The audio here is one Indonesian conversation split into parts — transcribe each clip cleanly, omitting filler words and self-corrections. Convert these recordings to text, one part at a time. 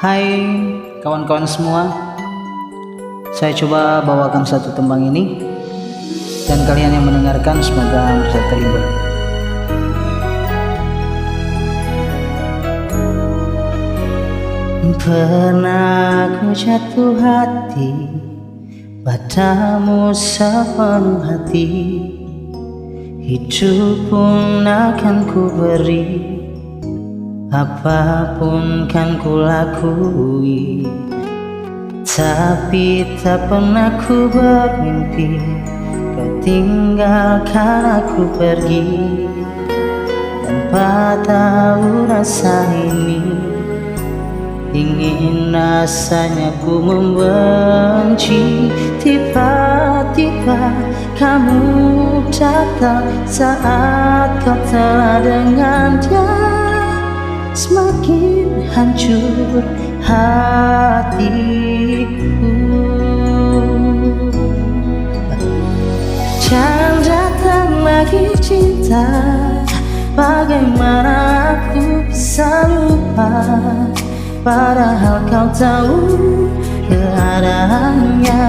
Hai kawan-kawan semua, saya coba bawakan satu tembang ini dan kalian yang mendengarkan semoga merasa terhibur. Pernah ku jatuh hati padamu sepenuh hati, hidup pun akan ku beri, apapun kan ku lakui. Tapi tak pernah ku bermimpi kau tinggalkan aku pergi, tanpa tahu rasa ini. Ingin rasanya ku membenci, tiba-tiba kamu datang saat kau telah dengan dia. Semakin hancur hatiku. Jangan datang lagi cinta, bagaimana aku bisa lupa, padahal kau tahu keadaannya.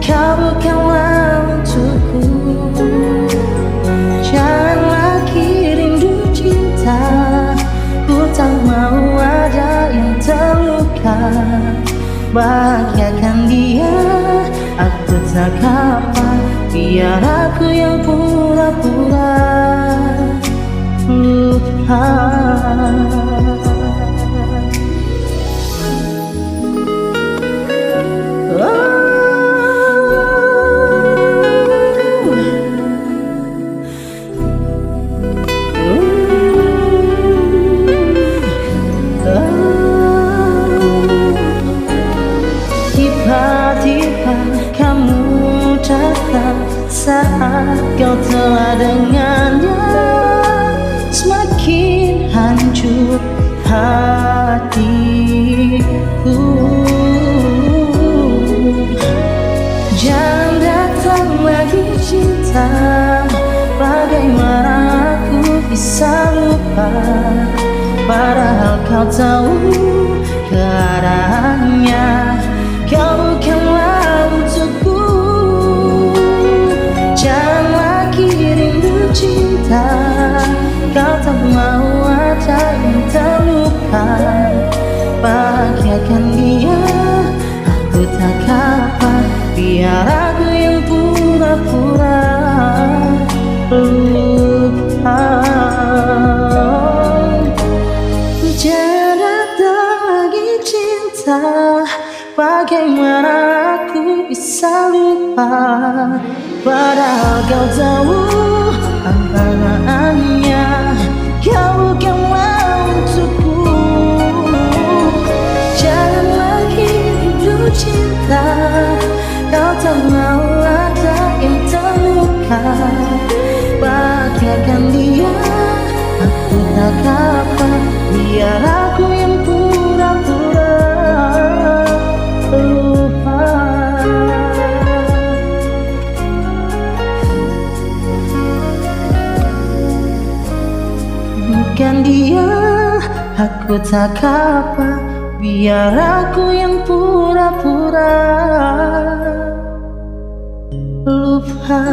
Kau bukanlah untukku. Jangan lagi rindu cinta, ku tak mau ada yang terluka. Bahagiakan dia, aku tak apa, biar aku yang pura-pura lupa. Tiba-tiba kamu datang saat kau telah dengannya. Semakin hancur hatiku. Jangan datang lagi cinta, bagaimana aku bisa lupa, padahal kau tahu keadaannya. Kau bukanlah untukku. Jangan lagi rindu cinta, kau tak mau ada yang terluka. Bahagiakan dia, aku tak apa, biar aku yang pura-pura lupa. Jangan datang lagi cinta, bagaimana aku bisa lupa, padahal kau tahu keadaannya. Kau bukanlah untukku. Jangan lagi rindu cinta, kau tak mau ada yang terluka. Bahagiakan dia, aku tak apa, biar aku yang pura-pura lupa. Bukan dia, aku tak apa, biar aku yang pura-pura lupa.